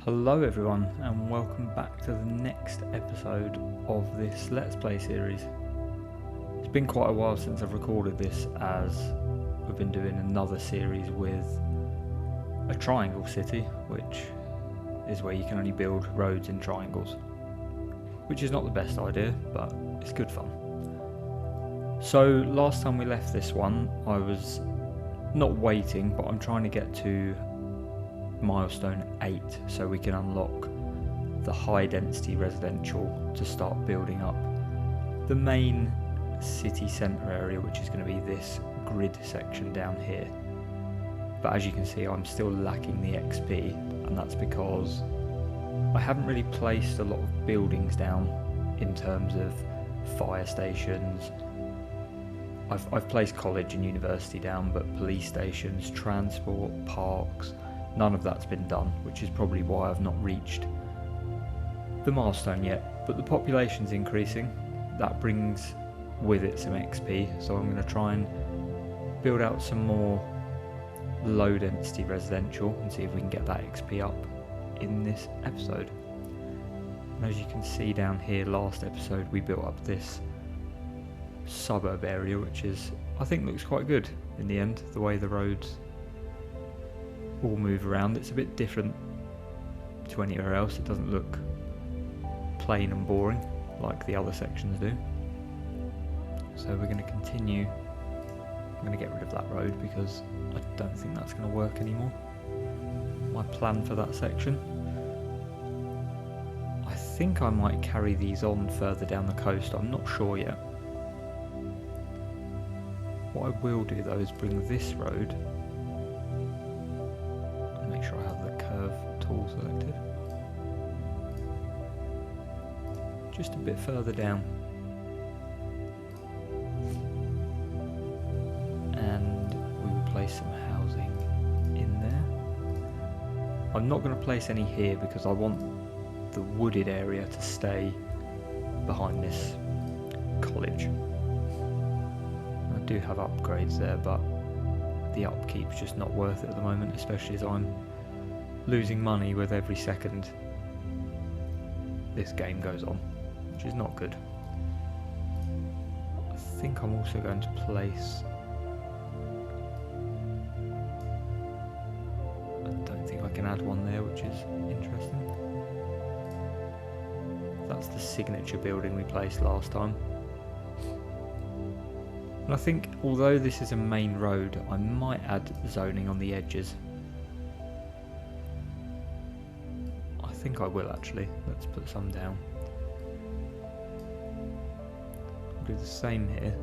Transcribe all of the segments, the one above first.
Hello everyone and welcome back to the next episode of this Let's Play series. It's been quite a while since I've recorded this, as we've been doing another series with a triangle city, which is where you can only build roads in triangles, which is not the best idea, but it's good fun. So last time we left this one, I was not waiting, but I'm trying to get to milestone 8 so we can unlock the high density residential to start building up the main city centre area, which is going to be this grid section down here. But as you can see, I'm still lacking the XP, and that's because I haven't really placed a lot of buildings down in terms of fire stations. I've placed college and university down, but police stations, transport, parks, none of that's been done, which is probably why I've not reached the milestone yet. But the population's increasing, that brings with it some XP, so I'm going to try and build out some more low density residential and see if we can get that XP up in this episode. And as you can see down here, last episode we built up this suburb area, which I think looks quite good in the end, the way the roads all move around. It's a bit different to anywhere else. It doesn't look plain and boring like the other sections do. So we're going to continue. I'm going to get rid of that road because I don't think that's going to work anymore. My plan for that section, I think I might carry these on further down the coast. I'm not sure yet. What I will do though is bring this road, make sure I have the curve tool selected, just a bit further down, and we will place some housing in there. I'm not going to place any here because I want the wooded area to stay behind this college. I do have upgrades there, but the upkeep's just not worth it at the moment, especially as I'm losing money with every second this game goes on, which is not good. I think I'm also going to place, I don't think I can add one there, which is interesting. That's the signature building we placed last time. And I think, although this is a main road, I might add zoning on the edges. I think I will actually. Let's put some down. I'll do the same here.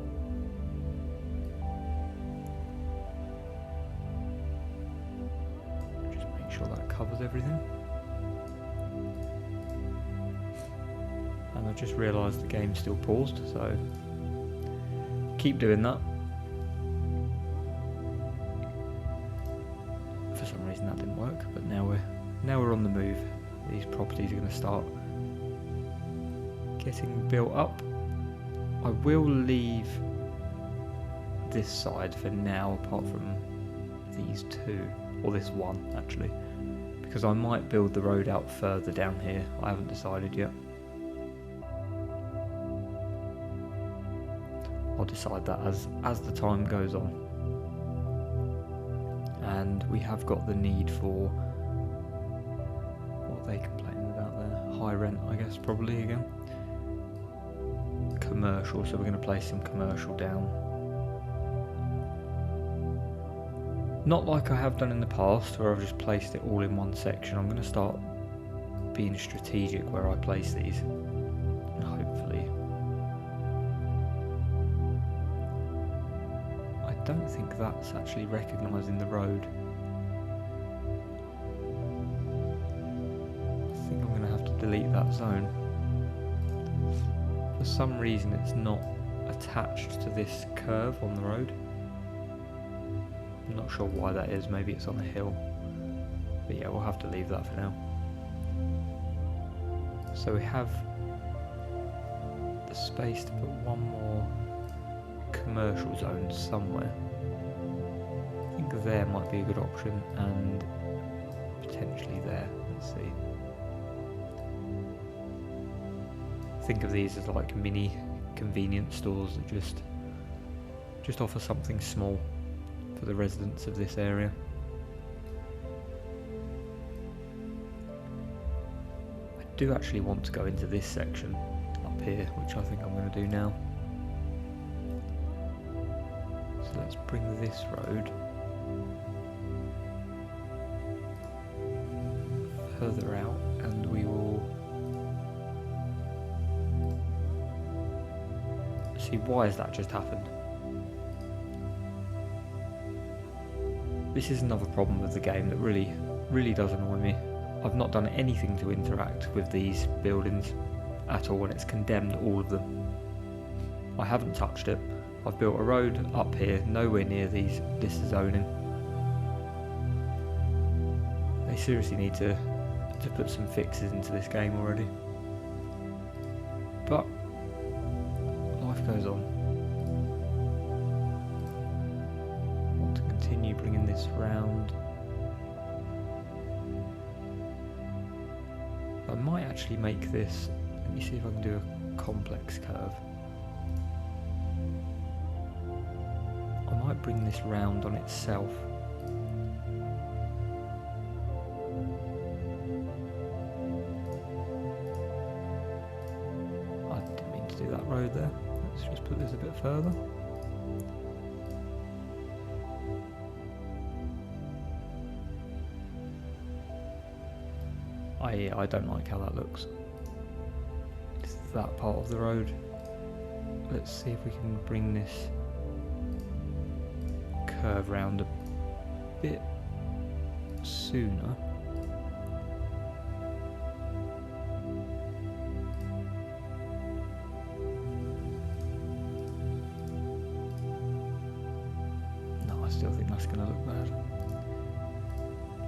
Just make sure that covers everything. And I just realised the game's still paused, so keep doing that. For some reason that didn't work, but now we're on the move. These properties are going to start getting built up. I will leave this side for now, apart from these two, or this one actually, because I might build the road out further down here. I haven't decided yet. I'll decide that as the time goes on. And we have got the need for, what are they complaining about there? High rent, I guess, probably again. Commercial, so we're going to place some commercial down. Not like I have done in the past, where I've just placed it all in one section. I'm going to start being strategic where I place these, and hopefully. I don't think that's actually recognising the road. I think I'm going to have to delete that zone. For some reason it's not attached to this curve on the road. I'm not sure why that is, maybe it's on a hill. But yeah, we'll have to leave that for now. So we have the space to put one more commercial zone somewhere. I think there might be a good option, and potentially there. Let's see. Think of these as like mini convenience stores that just offer something small for the residents of this area. I do actually want to go into this section up here, which I think I'm going to do now. So let's bring this road further out, and we will see why has that just happened. This is another problem with the game that really does annoy me. I've not done anything to interact with these buildings at all, and it's condemned all of them. I haven't touched it. I've built a road up here, nowhere near this zoning. They seriously need to put some fixes into this game already. But life goes on. I want to continue bringing this round. I might actually make this, let me see if I can do a complex curve. I might bring this round on itself. I didn't mean to do that road there. Let's just put this a bit further. I don't like how that looks. It's that part of the road. Let's see if we can bring this curve round a bit sooner. No, I still think that's going to look bad.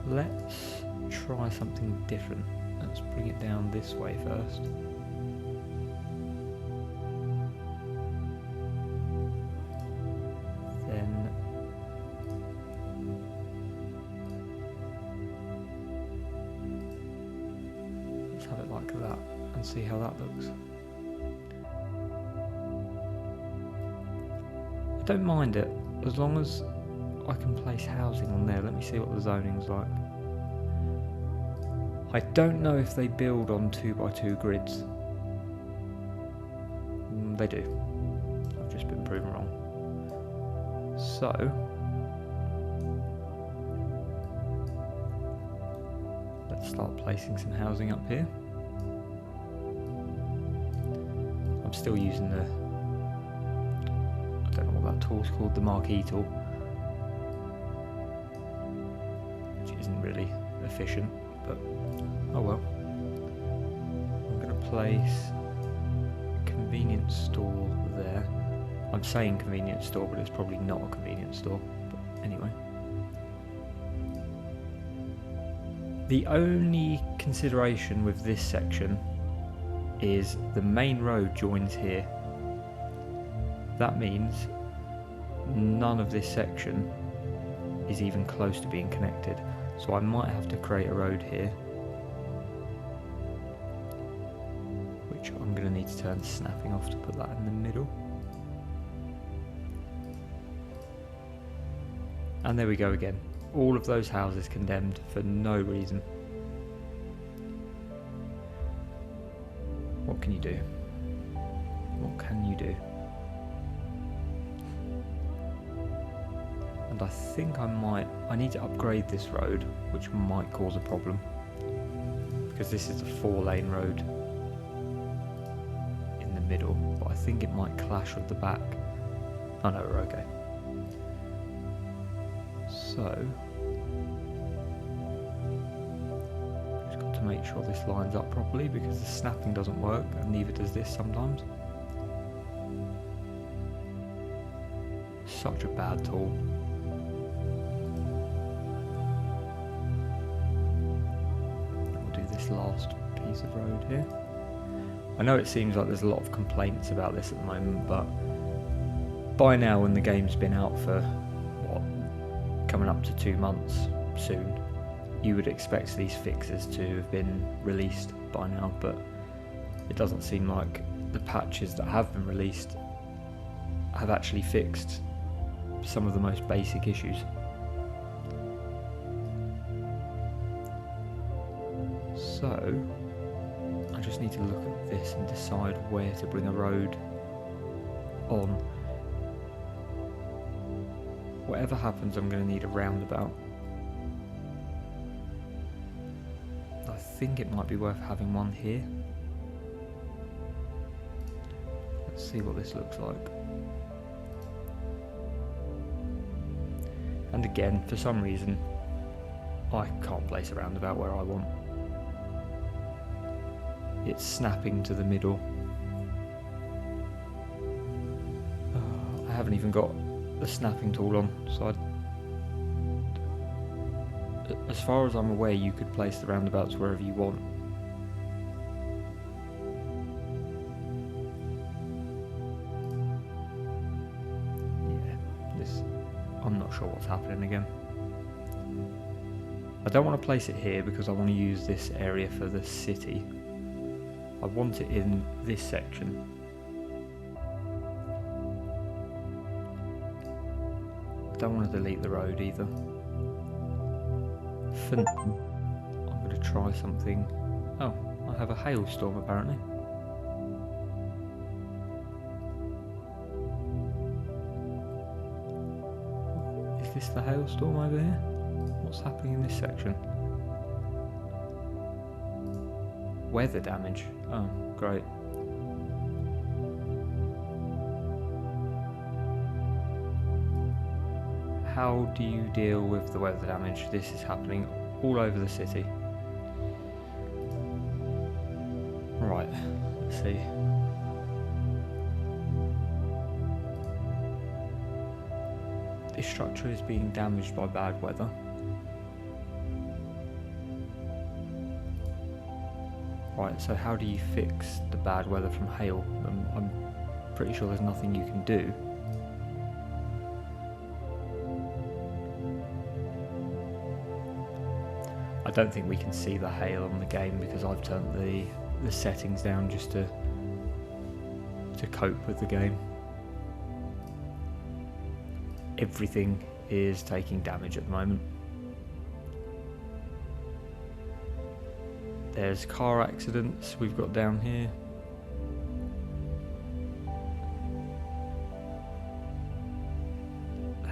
Let's try something different. Let's bring it down this way first. Then let's have it like that and see how that looks. I don't mind it as long as I can place housing on there. Let me see what the zoning's like. I don't know if they build on 2x2 grids. They do. I've just been proven wrong. So let's start placing some housing up here. I'm still using the, I don't know what that tool's called, the marquee tool, which isn't really efficient, but oh well. I'm going to place a convenience store there. I'm saying convenience store, but it's probably not a convenience store. But anyway. The only consideration with this section is the main road joins here. That means none of this section is even close to being connected. So I might have to create a road here, which I'm going to need to turn snapping off to put that in the middle. And there we go again. All of those houses condemned for no reason. What can you do? What can you do? And I think I need to upgrade this road, which might cause a problem. Because this is a 4-lane road in the middle, but I think it might clash with the back. Oh no, we're okay. So, just got to make sure this lines up properly because the snapping doesn't work, and neither does this sometimes. Such a bad tool. Last piece of road here. I know it seems like there's a lot of complaints about this at the moment, but by now, when the game's been out for what, coming up to 2 months soon, you would expect these fixes to have been released by now, but it doesn't seem like the patches that have been released have actually fixed some of the most basic issues. So I just need to look at this and decide where to bring a road on. Whatever happens, I'm going to need a roundabout. I think it might be worth having one here. Let's see what this looks like. And again, for some reason, I can't place a roundabout where I want. It's snapping to the middle. I haven't even got the snapping tool on, so as far as I'm aware, you could place the roundabouts wherever you want. I'm not sure what's happening again. I don't want to place it here because I want to use this area for the city. I want it in this section. I don't want to delete the road either. For now, I'm going to try something. Oh, I have a hailstorm apparently. Is this the hailstorm over here? What's happening in this section? Weather damage. Oh, great. How do you deal with the weather damage? This is happening all over the city. Right, let's see. This structure is being damaged by bad weather. Right, so how do you fix the bad weather from hail? I'm pretty sure there's nothing you can do. I don't think we can see the hail on the game because I've turned the settings down just to cope with the game. Everything is taking damage at the moment. There's car accidents we've got down here.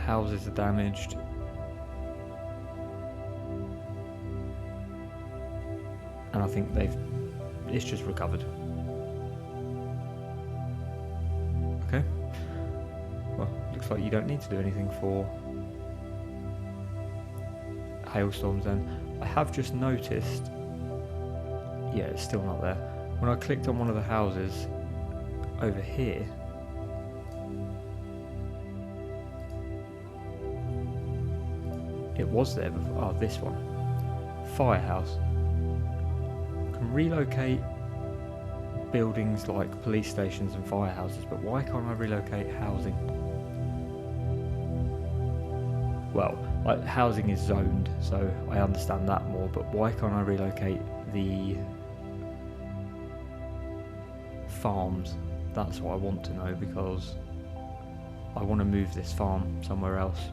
Houses are damaged. And I think it's just recovered. Okay. Well, looks like you don't need to do anything for hailstorms then. I have just noticed, yeah, it's still not there. When I clicked on one of the houses over here, it was there before. Oh, this one. Firehouse. Can relocate buildings like police stations and firehouses, but why can't I relocate housing? Well, housing is zoned, so I understand that more, but why can't I relocate the farms? That's what I want to know, because I want to move this farm somewhere else,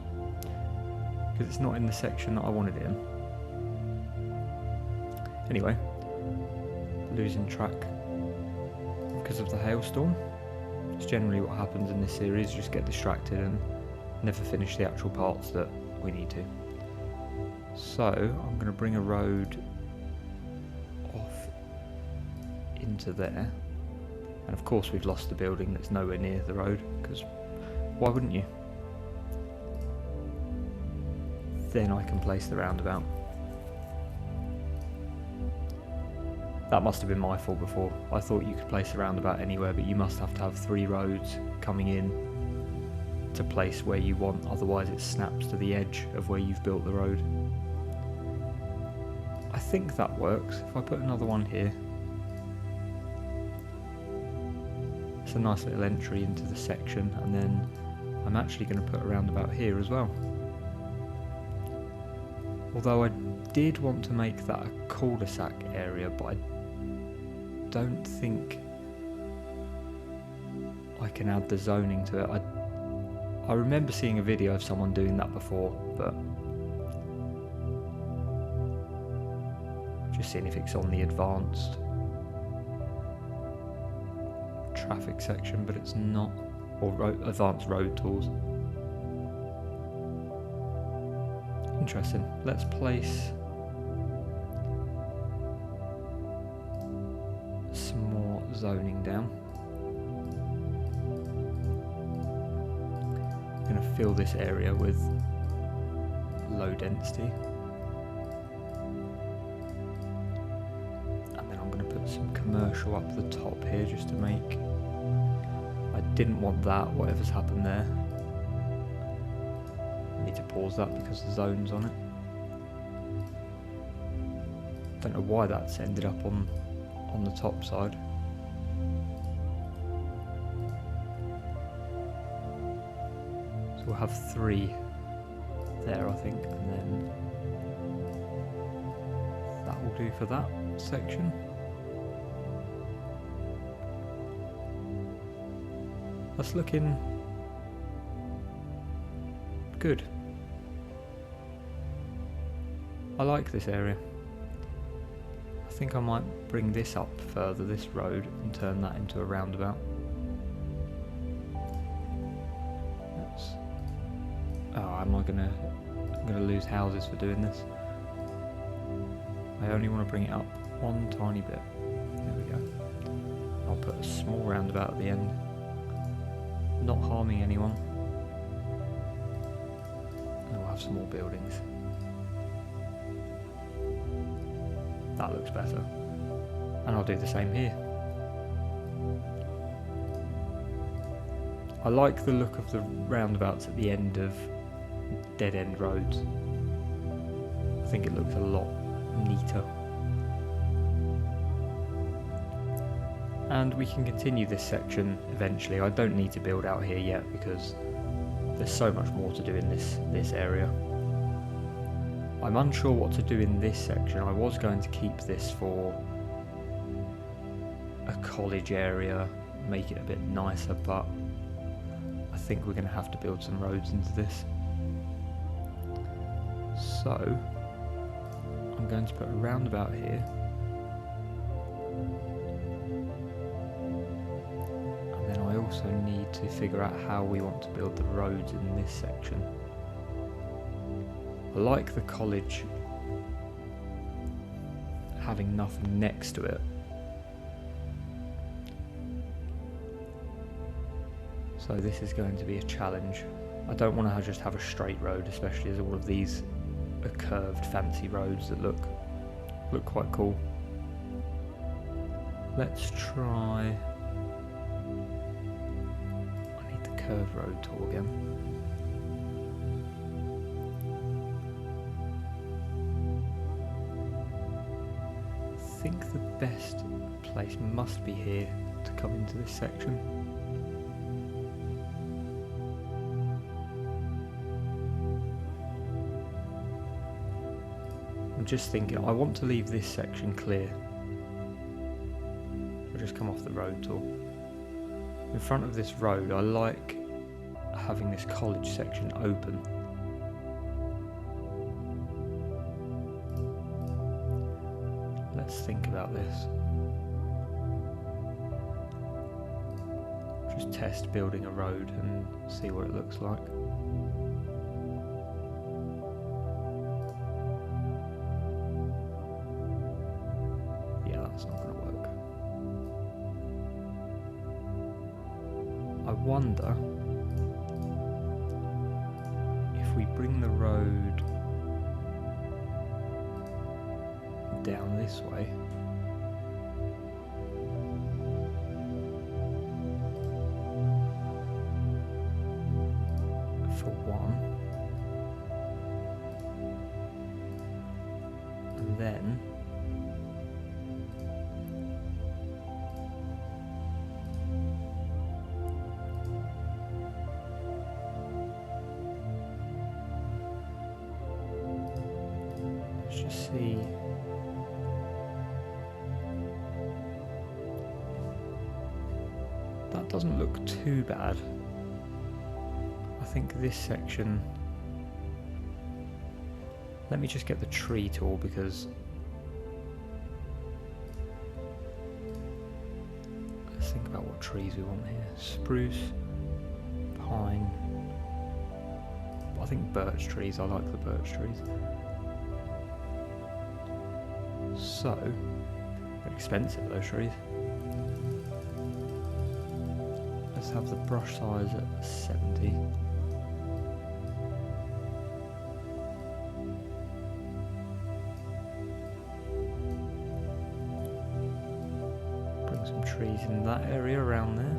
because it's not in the section that I wanted it in. Anyway, losing track because of the hailstorm. It's generally what happens in this series, just get distracted and never finish the actual parts that we need to. So I'm going to bring a road off into there, and of course we've lost the building that's nowhere near the road, because why wouldn't you? Then I can place the roundabout. That must have been my fault before. I thought you could place a roundabout anywhere, but you must have to have 3 roads coming in to place where you want, otherwise it snaps to the edge of where you've built the road. I think that works. If I put another one here, it's a nice little entry into the section, and then I'm actually going to put a roundabout here as well. Although I did want to make that a cul-de-sac area, but I don't think I can add the zoning to it. I remember seeing a video of someone doing that before, but just seeing if it's on the advanced traffic section, but it's not, or advanced road tools. Interesting. Let's place some more zoning down. I'm going to fill this area with low density, and then I'm going to put some commercial up the top here just to make. I didn't want that, whatever's happened there. I need to pause that because the zone's on it. Don't know why that's ended up on the top side. So we'll have 3 there, I think, and then that will do for that section. That's looking good. I like this area. I think I might bring this up further, this road, and turn that into a roundabout. I'm gonna lose houses for doing this. I only want to bring it up one tiny bit. There we go. I'll put a small roundabout at the end, not harming anyone. And we'll have some more buildings. That looks better. And I'll do the same here. I like the look of the roundabouts at the end of dead-end roads. I think it looks a lot neater. And we can continue this section eventually. I don't need to build out here yet because there's so much more to do in this area. I'm unsure what to do in this section. I was going to keep this for a college area, make it a bit nicer, but I think we're going to have to build some roads into this. So I'm going to put a roundabout here, and then I also need to figure out how we want to build the roads in this section. I like the college having nothing next to it. So this is going to be a challenge. I don't want to just have a straight road, especially as all of these are curved fancy roads that look quite cool. Let's try. I need the curved road tool again. I think the best place must be here to come into this section. I'm just thinking, I want to leave this section clear. I'll just come off the road tool. In front of this road, I like having this college section open. Let's think about this. Just test building a road and see what it looks like. That's not going to work. I wonder if we bring the road down this way. For one. And then see. That doesn't look too bad. I think this section... Let me just get the tree tool because... Let's think about what trees we want here. Spruce, pine... I think birch trees, I like the birch trees. So, they're expensive those trees. Let's have the brush size at 70. Bring some trees in that area around there.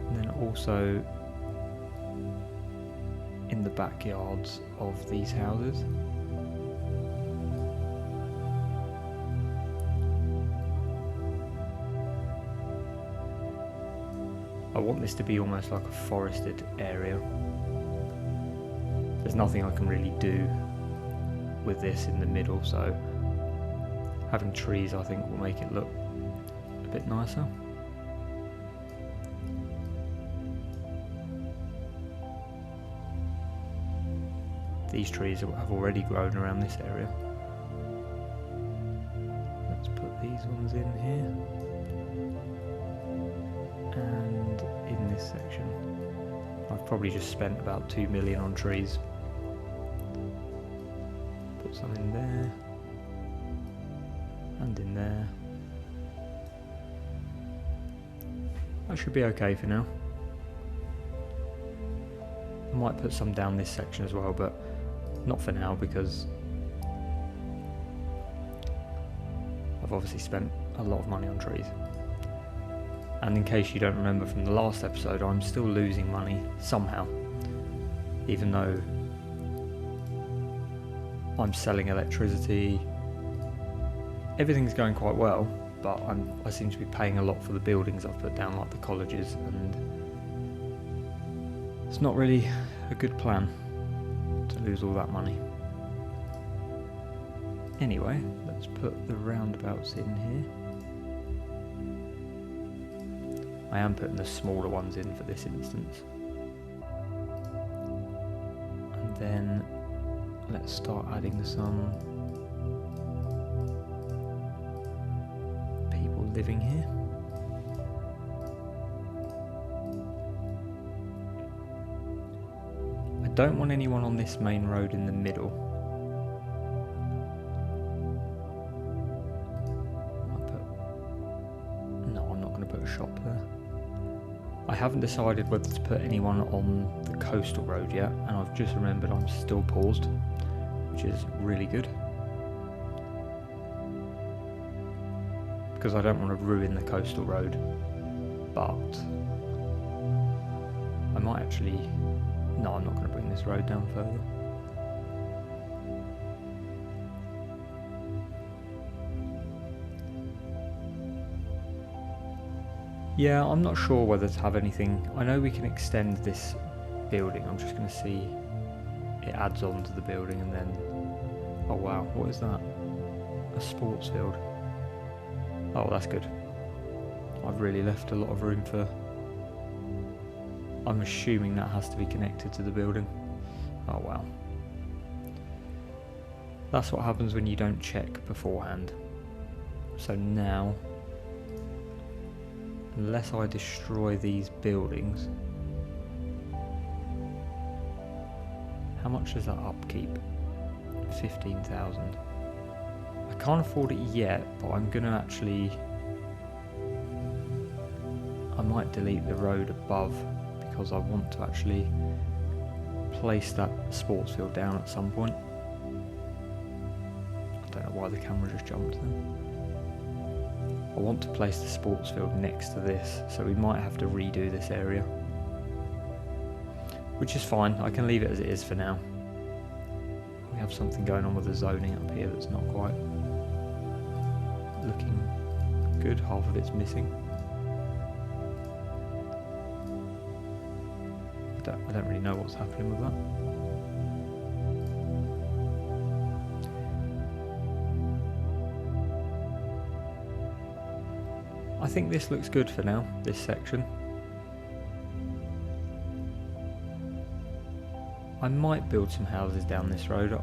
And then also in the backyards of these houses. I want this to be almost like a forested area. There's nothing I can really do with this in the middle, so having trees I think will make it look a bit nicer. These trees have already grown around this area. Let's put these ones in here. And in this section. I've probably just spent about 2 million on trees. Put some in there. And in there. That should be okay for now. I might put some down this section as well, but not for now because I've obviously spent a lot of money on trees. And in case you don't remember from the last episode, I'm still losing money somehow, even though I'm selling electricity. Everything's going quite well, but I seem to be paying a lot for the buildings I've put down, like the colleges, and it's not really a good plan to lose all that money. Anyway, let's put the roundabouts in here. I am putting the smaller ones in for this instance. And then let's start adding some people living here. I don't want anyone on this main road in the middle. No, I'm not going to put a shop there. I haven't decided whether to put anyone on the coastal road yet, and I've just remembered I'm still paused, which is really good. Because I don't want to ruin the coastal road, but I might actually... No, I'm not going to bring this road down further. Yeah, I'm not sure whether to have anything. I know we can extend this building. I'm just going to see it adds on to the building and then... Oh wow, what is that? A sports field. Oh, that's good. I've really left a lot of room for... I'm assuming that has to be connected to the building. Oh wow. That's what happens when you don't check beforehand. So now... Unless I destroy these buildings... How much does that upkeep? 15,000. I can't afford it yet, but I'm going to actually... I might delete the road above because I want to actually place that sports field down at some point. I don't know why the camera just jumped then. I want to place the sports field next to this, so we might have to redo this area. Which is fine, I can leave it as it is for now. We have something going on with the zoning up here that's not quite looking good, half of it's missing. I don't really know what's happening with that. I I think this looks good for now, this section. I might build some houses down this road.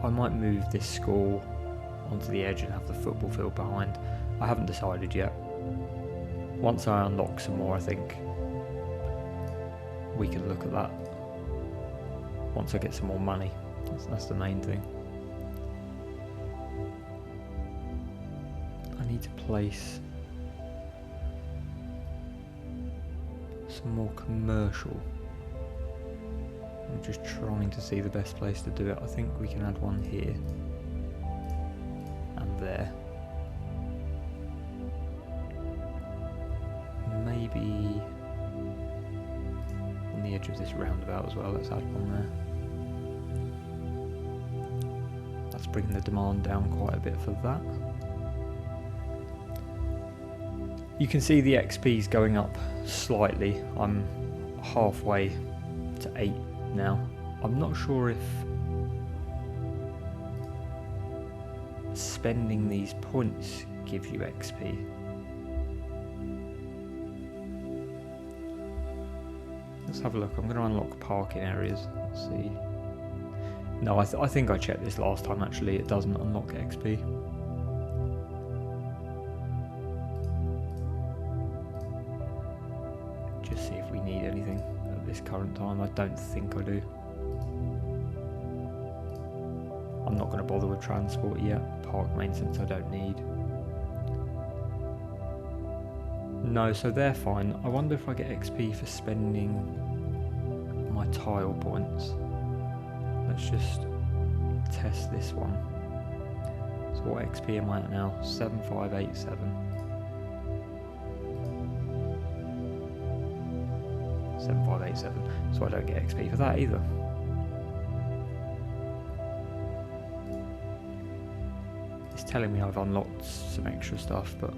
I might move this school onto the edge and have the football field behind. I haven't decided yet. Once I unlock some more, I think we can look at that. Once I get some more money, that's the main thing. I need to place some more commercial. I'm just trying to see the best place to do it. I think we can add one here and there. Maybe on the edge of this roundabout as well. Let's add one there. That's bringing the demand down quite a bit for that. You can see the XP's going up slightly. I'm halfway to 8 now. I'm not sure if spending these points give you XP. Let's have a look. I'm going to unlock parking areas. Let's see. No, I think I checked this last time actually. It doesn't unlock XP. Just see if we need anything at this current time. I don't think I do. I'm not going to bother with transport yet. Park maintenance I don't need. No, so they're fine. I wonder if I get XP for spending my tile points. Let's just test this one. So what XP am I at now? 7587. 7587. So I don't get XP for that either. It's telling me I've unlocked some extra stuff, but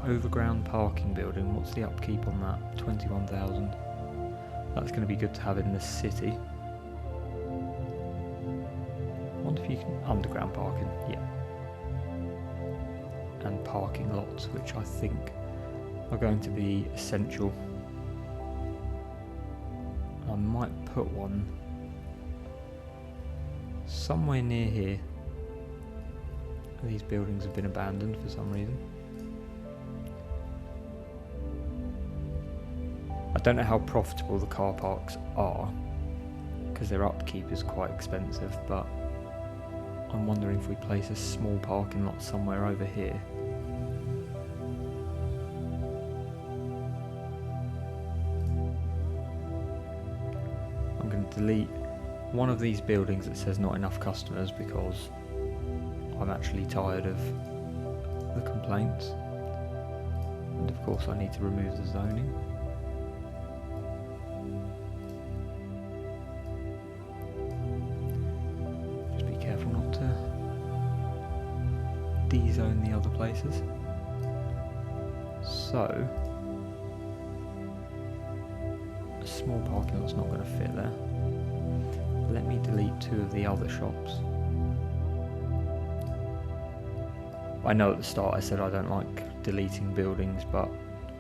overground parking building, what's the upkeep on that? 21,000. That's going to be good to have in the city. I wonder if you can underground parking, yeah. And parking lots, which I think are going to be essential. I might put one somewhere near here. These buildings have been abandoned for some reason. I don't know how profitable the car parks are, because their upkeep is quite expensive, but I'm wondering if we place a small parking lot somewhere over here. I'm going to delete one of these buildings that says not enough customers because I'm actually tired of the complaints. And of course I need to remove the zoning. De-zone the other places. So a small parking lot's not going to fit there. Let me delete 2 of the other shops. I know at the start I said I don't like deleting buildings, but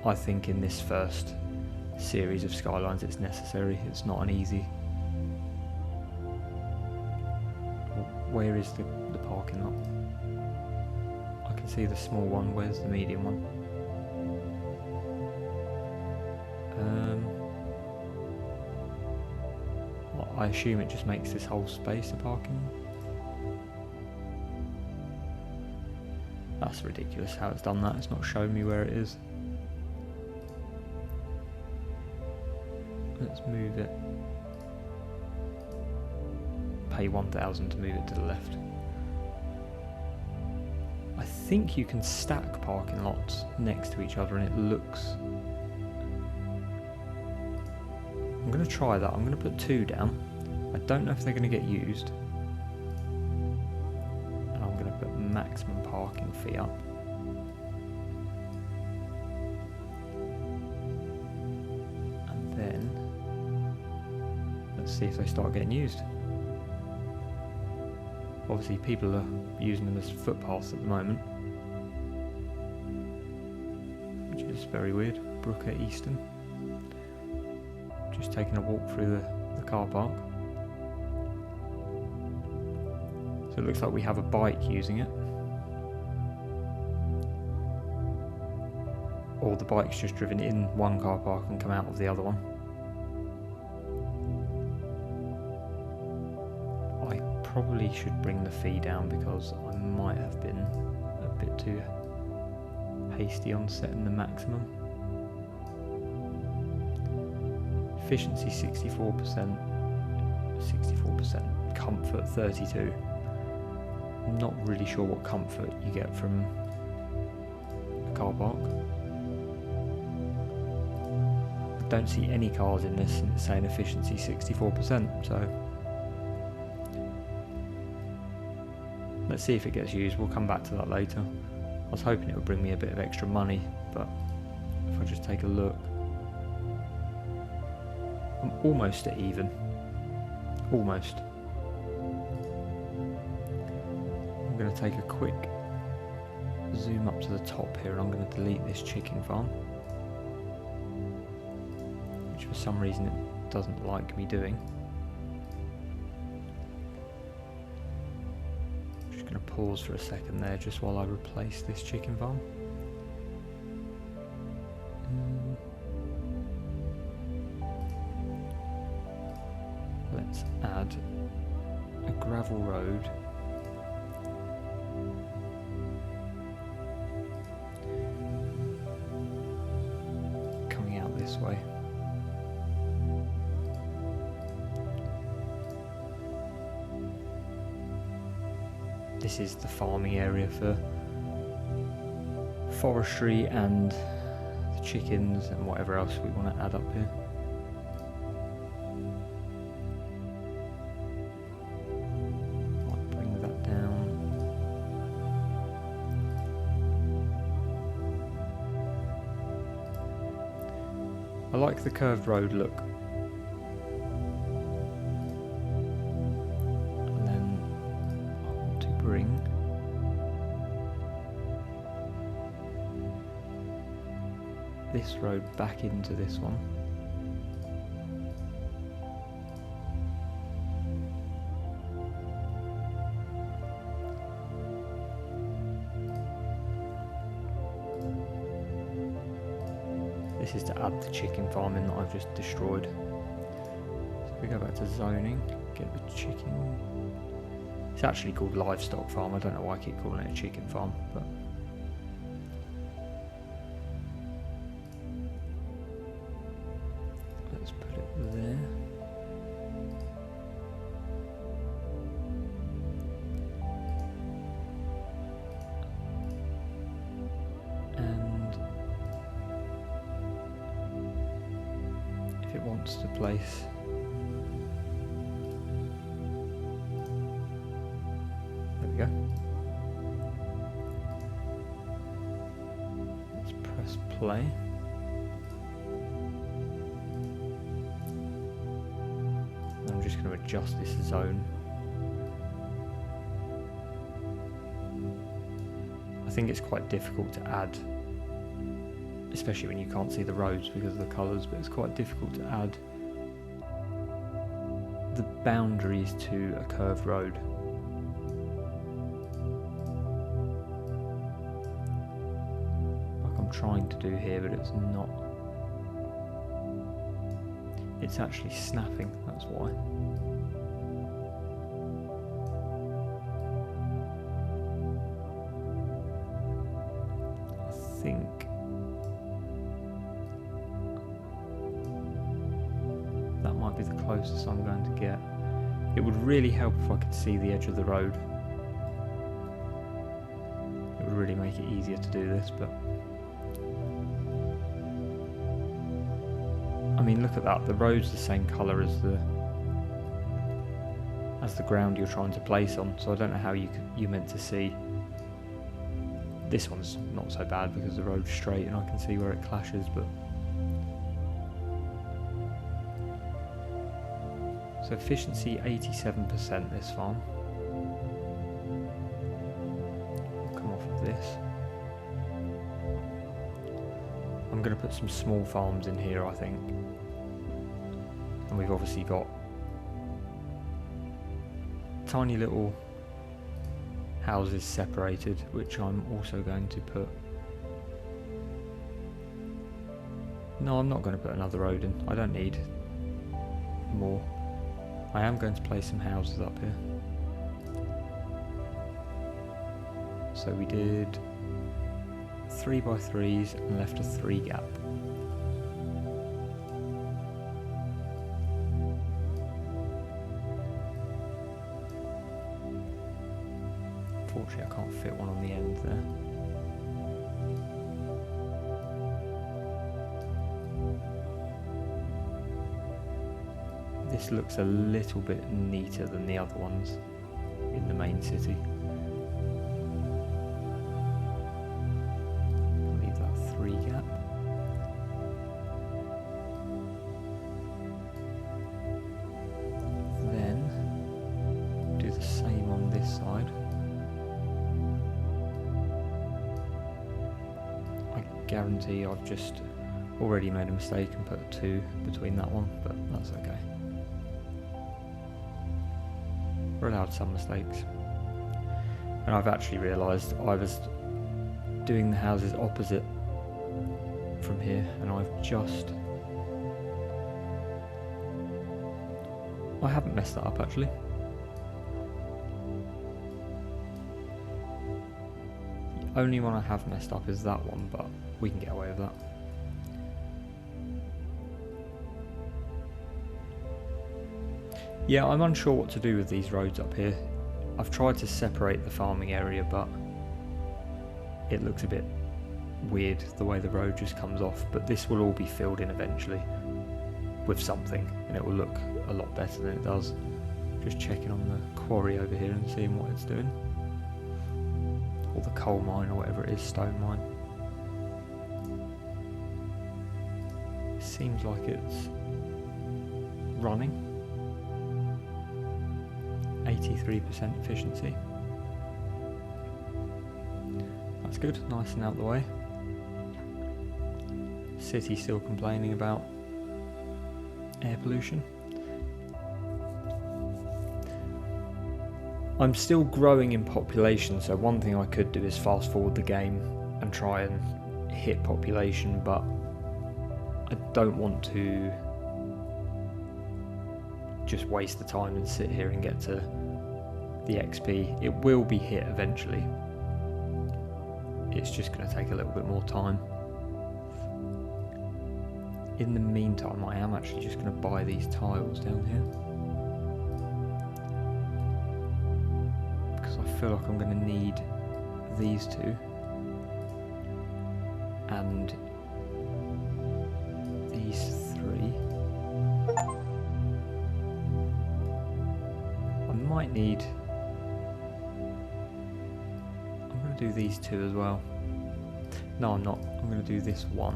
I think in this first series of Skylines it's necessary. It's not an easy. Where is the parking lot? I can see the small one. Where's the medium one? Well, I assume it just makes this whole space a parking. That's ridiculous how it's done that. It's not showing me where it is. Let's move it. Pay 1,000 to move it to the left. I think you can stack parking lots next to each other and it looks... I'm going to try that. I'm going to put 2 down. I don't know if they're going to get used. And I'm going to put maximum parking fee up. And then let's see if they start getting used. Obviously people are using them as footpaths at the moment. is very weird. Brook at Easton. Just taking a walk through the car park. So it looks like we have a bike using it. Or the bike's just driven in one car park and come out of the other one. I probably should bring the fee down because I might have been a bit too hasty on setting the maximum. Efficiency 64%, 64%, comfort 32%. I'm not really sure what comfort you get from a car park. I don't see any cars in this and it's saying efficiency 64%, so let's see if it gets used. We'll come back to that later. I was hoping it would bring me a bit of extra money, but if I just take a look, I'm almost at even. Almost. I'm going to take a quick zoom up to the top here and I'm going to delete this chicken farm, which for some reason it doesn't like me doing. I'm just going to pause for a second there just while I replace this chicken farm. Let's add a gravel road coming out this way. This is the farming area for forestry and the chickens and whatever else we want to add up here. I like the curved road look. And then I want to bring this road back into this one. This is to add the chicken farm in that I've just destroyed. So if we go back to zoning, get the chicken. It's actually called livestock farm. I don't know why I keep calling it a chicken farm, but let's put it there. It wants to place there we go. Let's press play. I'm just going to adjust this zone. I think it's quite difficult to add, especially when you can't see the roads because of the colours, but it's quite difficult to add the boundaries to a curved road. Like I'm trying to do here, but it's not. It's actually snapping, that's why. I think that might be the closest I'm going to get. It would really help if I could see the edge of the road. It would really make it easier to do this, but I mean, look at that. The road's the same colour as the ground you're trying to place on, so I don't know how you're meant to see. This one's not so bad because the road's straight and I can see where it clashes, but so efficiency 87% this farm. We'll come off of this. I'm going to put some small farms in here, I think. And we've obviously got tiny little houses separated, which I'm also going to put... No, I'm not going to put another road in. I don't need more. I am going to place some houses up here. So we did 3x3s and left a 3 gap. Unfortunately, I can't fit one on the end there. This looks a little bit neater than the other ones in the main city. Leave that 3 gap. Then do the same on this side. I guarantee I've just already made a mistake and put a 2 between that one, but that's okay. We're allowed some mistakes. And I've actually realised I was doing the houses opposite from here, and I haven't messed that up actually. The only one I have messed up is that one, but we can get away with that. Yeah, I'm unsure what to do with these roads up here. I've tried to separate the farming area, but it looks a bit weird the way the road just comes off. But this will all be filled in eventually with something, and it will look a lot better than it does. Just checking on the quarry over here and seeing what it's doing. Or the coal mine, or whatever it is, stone mine. Seems like it's running. 83% efficiency. That's good, nice and out the way. City still complaining about air pollution. I'm still growing in population, so one thing I could do is fast forward the game and try and hit population, but I don't want to just waste the time and sit here and get to the XP. It will be hit eventually. It's just going to take a little bit more time. In the meantime, I am actually just going to buy these tiles down here, because I feel like I'm going to need these two and these 3. I might need... I'm going to do these 2 as well. No, I'm not. I'm going to do this 1.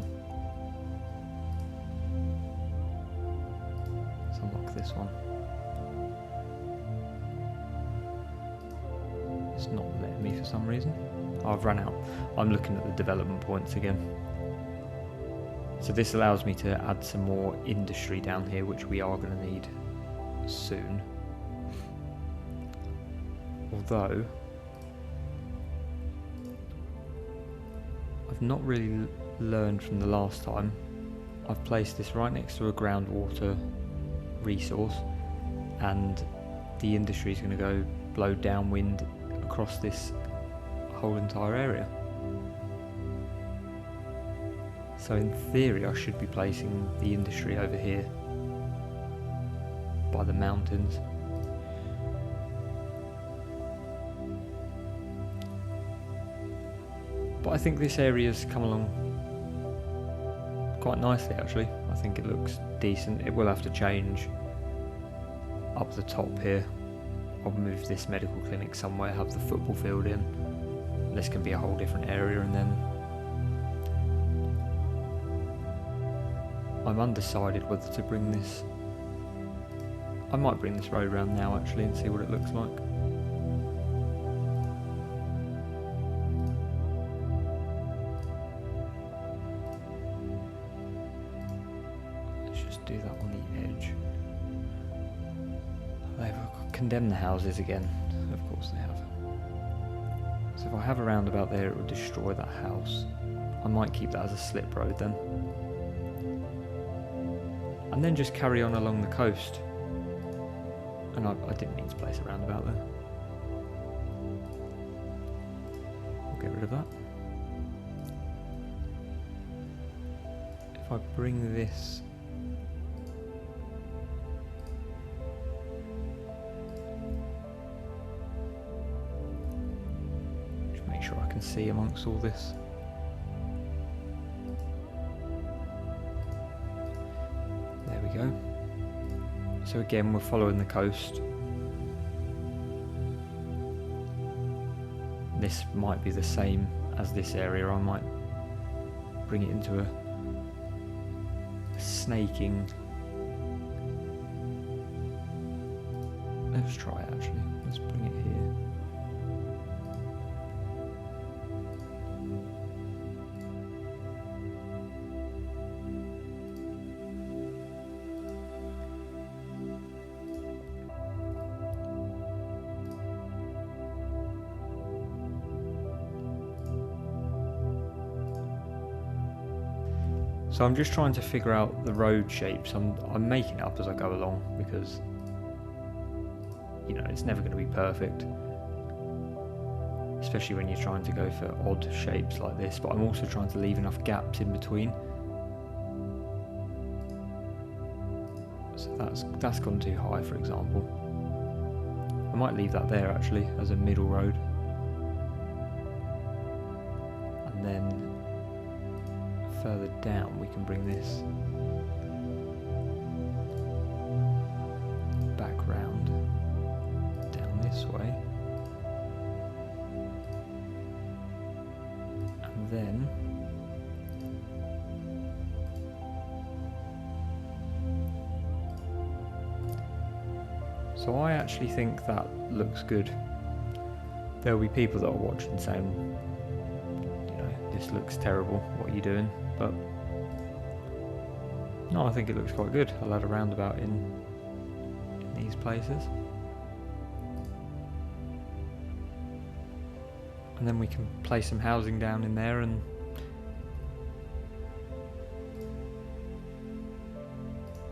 Let's unlock this one. It's not letting me for some reason. Oh, I've run out. I'm looking at the development points again. So this allows me to add some more industry down here, which we are going to need soon. Although I've not really learned from the last time. I've placed this right next to a groundwater resource, and the industry is going to go blow downwind across this whole entire area. So in theory I should be placing the industry over here by the mountains. But I think this area's come along quite nicely actually. I think it looks decent. It will have to change up the top here. I'll move this medical clinic somewhere, have the football field in. This can be a whole different area, and then I'm undecided whether to bring this. I might bring this road around now actually and see what it looks like. just do that on the edge. They've condemned the houses again. Of course they have. So if I have a roundabout there, it will destroy that house. I might keep that as a slip road then. And then just carry on along the coast. And I didn't mean to place a roundabout there. We'll get rid of that. If I bring this just make sure I can see amongst all this. There we go. So again, we're following the coast. This might be the same as this area. I might bring it into a snaking. Let's try it actually. Let's bring it here. So I'm just trying to figure out the road shapes. I'm making it up as I go along because, you know, it's never going to be perfect, especially when you're trying to go for odd shapes like this, but I'm also trying to leave enough gaps in between. So that's gone too high, for example. I might leave that there actually as a middle road. And then further down we can bring this back round down this way, and then so I actually think that looks good. There'll be people that are watching saying, you know, this looks terrible, what are you doing? But no, I think it looks quite good. I'll add a roundabout in these places. And then we can place some housing down in there, and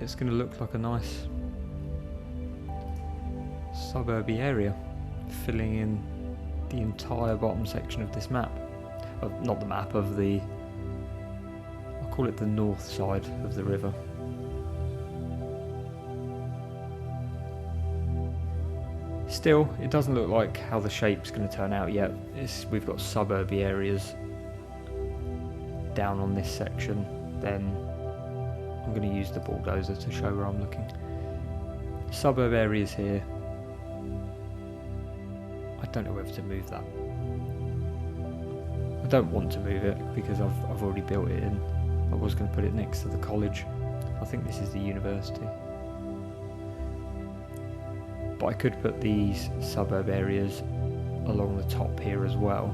it's going to look like a nice suburby area, filling in the entire bottom section of this map. Not the map, of the, call it the north side of the river. Still, it doesn't look like how the shape's going to turn out yet. We've got suburby areas down on this section, then I'm going to use the bulldozer to show where I'm looking. Suburb areas here. I don't know whether to move that. I don't want to move it because I've already built it in. I was going to put it next to the college. I think this is the university. But I could put these suburb areas along the top here as well.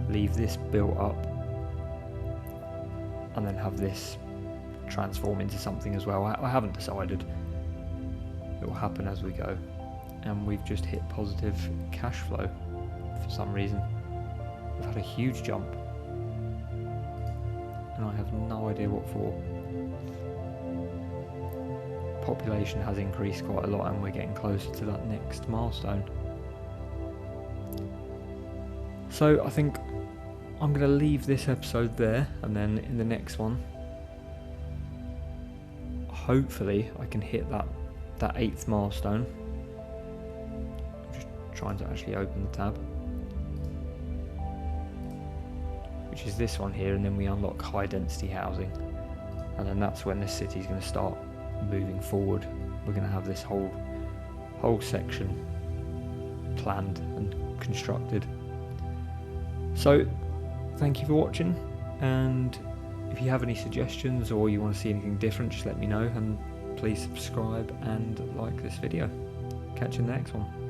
Leave this built up. And then have this transform into something as well. I haven't decided. It will happen as we go. And we've just hit positive cash flow for some reason. We've had a huge jump. And I have no idea what for. Population has increased quite a lot and we're getting closer to that next milestone. So I think I'm going to leave this episode there, and then in the next one hopefully I can hit that 8th milestone. I'm just trying to actually open the tab, which is this one here, and then we unlock high density housing, and then that's when this city is going to start moving forward. We're going to have this whole section planned and constructed. So thank you for watching, and if you have any suggestions or you want to see anything different, just let me know, and please subscribe and like this video. Catch you in the next one.